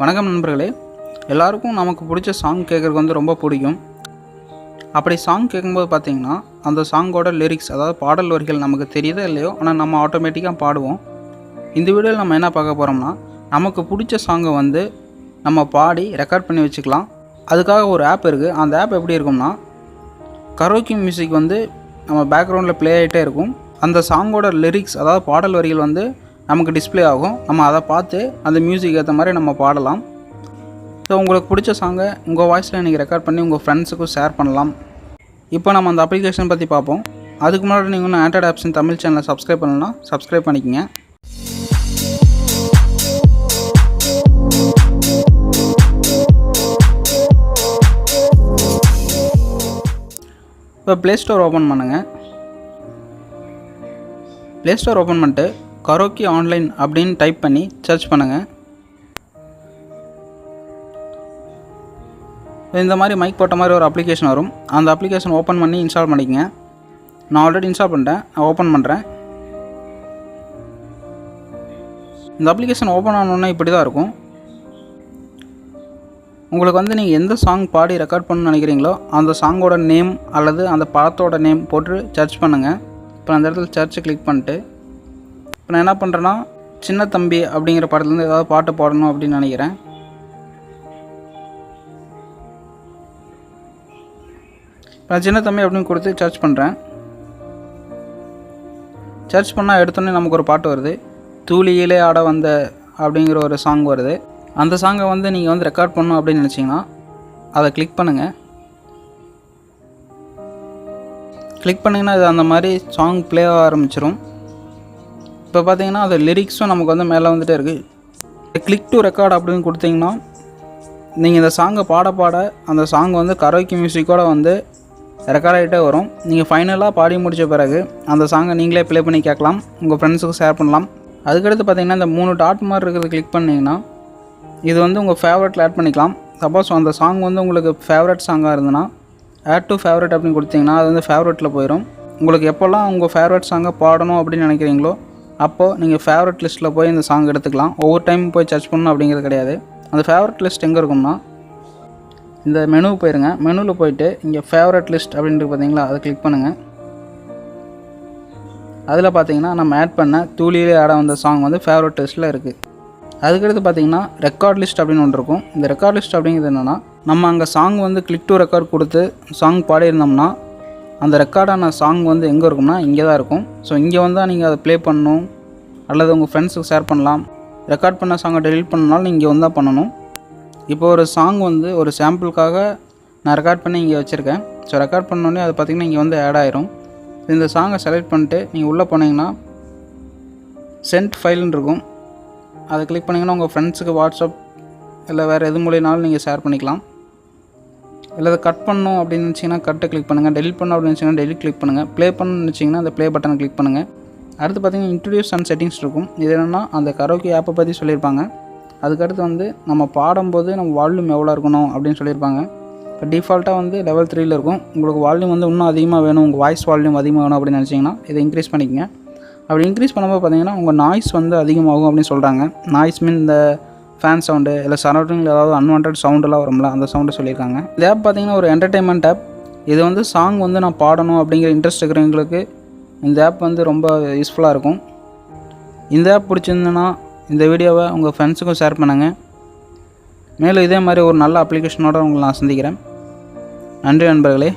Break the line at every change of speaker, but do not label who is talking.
வணக்கம் நண்பர்களே. எல்லாருக்கும் நமக்கு பிடிச்ச சாங் கேட்குறதுக்கு வந்து ரொம்ப பிடிக்கும். அப்படி சாங் கேட்கும்போது பார்த்திங்கன்னா அந்த சாங்கோட லிரிக்ஸ், அதாவது பாடல் வரிகள் நமக்கு தெரியுதோ இல்லையோ, ஆனால் நம்ம ஆட்டோமேட்டிக்காக பாடுவோம். இந்த வீடியோவில் நம்ம என்ன பார்க்க போகிறோம்னா, நமக்கு பிடிச்ச சாங்கை வந்து நம்ம பாடி ரெக்கார்ட் பண்ணி வச்சுக்கலாம். அதுக்காக ஒரு ஆப் இருக்குது. அந்த ஆப் எப்படி இருக்கும்னா, கரோக்கி மியூசிக் வந்து நம்ம பேக்ரவுண்டில் ப்ளே ஆகிட்டே இருக்கும். அந்த சாங்கோட லிரிக்ஸ், அதாவது பாடல் வரிகள் வந்து நமக்கு டிஸ்பிளே ஆகும். நம்ம அதை பார்த்து அந்த மியூசிக் ஏற்ற மாதிரி நம்ம பாடலாம். ஸோ உங்களுக்கு பிடிச்ச சாங்கை உங்கள் வாய்ஸில் நீங்கள் ரெக்கார்ட் பண்ணி உங்கள் ஃப்ரெண்ட்ஸுக்கும் ஷேர் பண்ணலாம். இப்போ நம்ம அந்த அப்ளிகேஷன் பற்றி பார்ப்போம். அதுக்கு முன்னாடி நீங்கள் இன்னும் ஆண்ட்ராய்ட் ஆப்ஷன் தமிழ் சேனலை சப்ஸ்கிரைப் பண்ணலாம், சப்ஸ்கிரைப் பண்ணிக்கங்க. இப்போ ப்ளே ஸ்டோர் ஓப்பன் பண்ணுங்கள். ப்ளே ஸ்டோர் ஓப்பன் பண்ணிட்டு கரோக்கி ஆன்லைன் அப்படின்னு டைப் பண்ணி சர்ச் பண்ணுங்கள். இந்த மாதிரி மைக் போட்ட மாதிரி ஒரு அப்ளிகேஷன் வரும். அந்த அப்ளிகேஷன் ஓப்பன் பண்ணி இன்ஸ்டால் பண்ணிக்கங்க. நான் ஆல்ரெடி இன்ஸ்டால் பண்ணிட்டேன், நான் ஓப்பன் பண்ணுறேன். இந்த அப்ளிகேஷன் ஓப்பன் ஆனோன்னா இப்படி தான் இருக்கும். உங்களுக்கு வந்து நீங்கள் எந்த சாங் பாடி ரெக்கார்ட் பண்ணணும்னு நினைக்கிறீங்களோ அந்த சாங்கோட நேம் அல்லது அந்த படத்தோட நேம் போட்டு சர்ச் பண்ணுங்கள். இப்போ அந்த இடத்துல சர்ச்சை கிளிக் பண்ணிட்டு இப்போ நான் என்ன பண்ணுறேன்னா, சின்ன தம்பி அப்படிங்கிற படத்துலேருந்து ஏதாவது பாட்டு பாடணும் அப்படின்னு நினைக்கிறேன். இப்போ நான் சின்ன தம்பி அப்படின்னு கொடுத்து சர்ச் பண்ணுறேன். சர்ச் பண்ணால் எடுத்தோடனே நமக்கு ஒரு பாட்டு வருது. தூளியிலே ஆட வந்த அப்படிங்கிற ஒரு சாங் வருது. அந்த சாங்கை வந்து நீங்கள் வந்து ரெக்கார்ட் பண்ணணும் அப்படின்னு நினச்சிங்கன்னா அதை கிளிக் பண்ணுங்கள். கிளிக் பண்ணிங்கன்னா இது அந்த மாதிரி சாங் ப்ளே ஆக ஆரம்பிச்சிடும். இப்போ பார்த்தீங்கன்னா அது லிரிக்ஸும் நமக்கு வந்து மேலே வந்துகிட்டே இருக்குது. கிளிக் டு ரெக்கார்ட் அப்படின்னு கொடுத்தீங்கன்னா நீங்கள் இந்த சாங்கை பாட அந்த சாங் வந்து கரோக்கி மியூசிக்கோடு வந்து ரெக்கார்ட் ஆகிட்டே வரும். நீங்கள் ஃபைனலாக பாடி முடித்த பிறகு அந்த சாங்கை நீங்களே ப்ளே பண்ணி கேட்கலாம், உங்கள் ஃப்ரெண்ட்ஸுக்கு ஷேர் பண்ணலாம். அதுக்கடுத்து பார்த்தீங்கன்னா இந்த 3 டாட் மாதிரி இருக்கிறது கிளிக் பண்ணிங்கன்னா இது வந்து உங்கள் ஃபேவரட்டில் ஆட் பண்ணிக்கலாம். சப்போஸ் அந்த சாங் வந்து உங்களுக்கு ஃபேவரட் சாங்காக இருந்ததுன்னா ஆட் டு ஃபேவரட் அப்படின்னு கொடுத்தீங்கன்னா அது வந்து ஃபேவரட்டில் போயிடும். உங்களுக்கு எப்போல்லாம் உங்கள் ஃபேவரட் சாங்கை பாடணும் அப்படின்னு நினைக்கிறீங்களோ அப்போது நீங்கள் ஃபேவரட் லிஸ்ட்டில் போய் இந்த சாங் எடுத்துக்கலாம். ஒவ்வொரு டைம் போய் சர்ச் பண்ணணும் அப்படிங்கிறது கிடையாது. அந்த ஃபேவரட் லிஸ்ட் எங்கே இருக்கும்னா, இந்த மெனு போயிருங்க. மெனுவில் போயிட்டு இங்கே ஃபேவரட் லிஸ்ட் அப்படின்ட்டு பார்த்தீங்களா, அதை கிளிக் பண்ணுங்கள். அதில் பார்த்தீங்கன்னா நம்ம ஆட் பண்ண தூளியிலே ஆட வந்த சாங் வந்து ஃபேவரட் லிஸ்ட்டில் இருக்குது. அதுக்கடுத்து பார்த்தீங்கன்னா ரெக்கார்ட் லிஸ்ட் அப்படின்னு ஒன்று இருக்கும். இந்த ரெக்கார்ட் லிஸ்ட் அப்படிங்கிறது என்னென்னா, நம்ம அங்கே சாங் வந்து கிளிக் டு ரெக்கார்ட் கொடுத்து சாங் பாடியிருந்தோம்னா அந்த ரெக்கார்டான சாங் வந்து எங்கே இருக்கும்னா இங்கே தான் இருக்கும். ஸோ இங்கே வந்தால் நீங்கள் அதை ப்ளே பண்ணணும் அல்லது உங்கள் ஃப்ரெண்ட்ஸுக்கு ஷேர் பண்ணலாம். ரெக்கார்ட் பண்ண சாங்கை டெலிட் பண்ணனாலும் நீங்கள் இங்கே வந்தால் பண்ணணும். இப்போ ஒரு சாங் வந்து ஒரு சாம்பிளுக்காக நான் ரெக்கார்ட் பண்ணி இங்கே வச்சுருக்கேன். ஸோ ரெக்கார்ட் பண்ணோடனே அது பார்த்திங்கன்னா இங்கே வந்து ஆட் ஆயிரும். இந்த சாங்கை செலக்ட் பண்ணிட்டு நீங்கள் உள்ளே போனீங்கன்னா சென்ட் ஃபைல்னு இருக்கும். அதை கிளிக் பண்ணிங்கன்னா உங்கள் ஃப்ரெண்ட்ஸுக்கு வாட்ஸ்அப் இல்லை வேறு எது மூலியனாலும் நீங்கள் ஷேர் பண்ணிக்கலாம். இல்லை அதை கட் பண்ணணும் அப்படின்னு நினச்சிங்கன்னா கட்டை கிளிக் பண்ணுங்கள். டெலிட் பண்ணணும் அப்படின்னு நினச்சிங்கன்னா டெலிட் கிளிக் பண்ணுங்கள். ப்ளே பண்ணணும்னு நினச்சிங்கன்னா அந்த ப்ளே பட்டனை கிளிக் பண்ணுங்கள். அடுத்து பார்த்திங்கன்னா இன்ட்ரடியூஸ் அண்ட் செட்டிங்ஸ் இருக்கும். இது என்னென்னா அந்த கரோக்கி ஆப்பை பற்றி சொல்லியிருப்பாங்க. அதுக்கடுத்து வந்து நம்ம பாடும்போது நம்ம வால்யூம் எவ்வளோ இருக்கணும் அப்படின்னு சொல்லியிருப்பாங்க. இப்போ டிஃபால்ட்டாக வந்து லெவல் 3 இருக்கும். உங்களுக்கு வால்யூம் வந்து இன்னும் அதிகமாக வேணும், உங்கள் வாய்ஸ் வால்யூம் அதிகமாக வேணும் அப்படின்னு நினச்சிங்கன்னா இதை இன்க்ரீஸ் பண்ணிக்கங்க. அப்படி இன்க்ரீஸ் பண்ணும்போது பார்த்திங்கன்னா உங்கள் நாய்ஸ் வந்து அதிகமாகும் அப்படின்னு சொல்கிறாங்க. நாய்ஸ் மீன் இந்த ஃபேன் சவுண்டு இல்லை சரௌண்டிங்கில் ஏதாவது அன்வான்ட் சவுண்டெல்லாம் வரும்ல, அந்த சவுண்டை சொல்லியிருக்காங்க. இந்த ஆப் பார்த்திங்கன்னா ஒரு என்டர்டெயின்மெண்ட் ஆப். இது வந்து சாங் வந்து நான் பாடணும் அப்படிங்கிற இன்ட்ரெஸ்ட் இருக்கிறவங்களுக்கு இந்த ஆப் வந்து ரொம்ப யூஸ்ஃபுல்லாக இருக்கும். இந்த ஆப் பிடிச்சிருந்துன்னா இந்த வீடியோவை உங்கள் ஃப்ரெண்ட்ஸுக்கும் ஷேர் பண்ணுங்கள். மேலும் இதே மாதிரி ஒரு நல்ல அப்ளிகேஷனோடு உங்களை நான் சந்திக்கிறேன். நன்றி நண்பர்களே.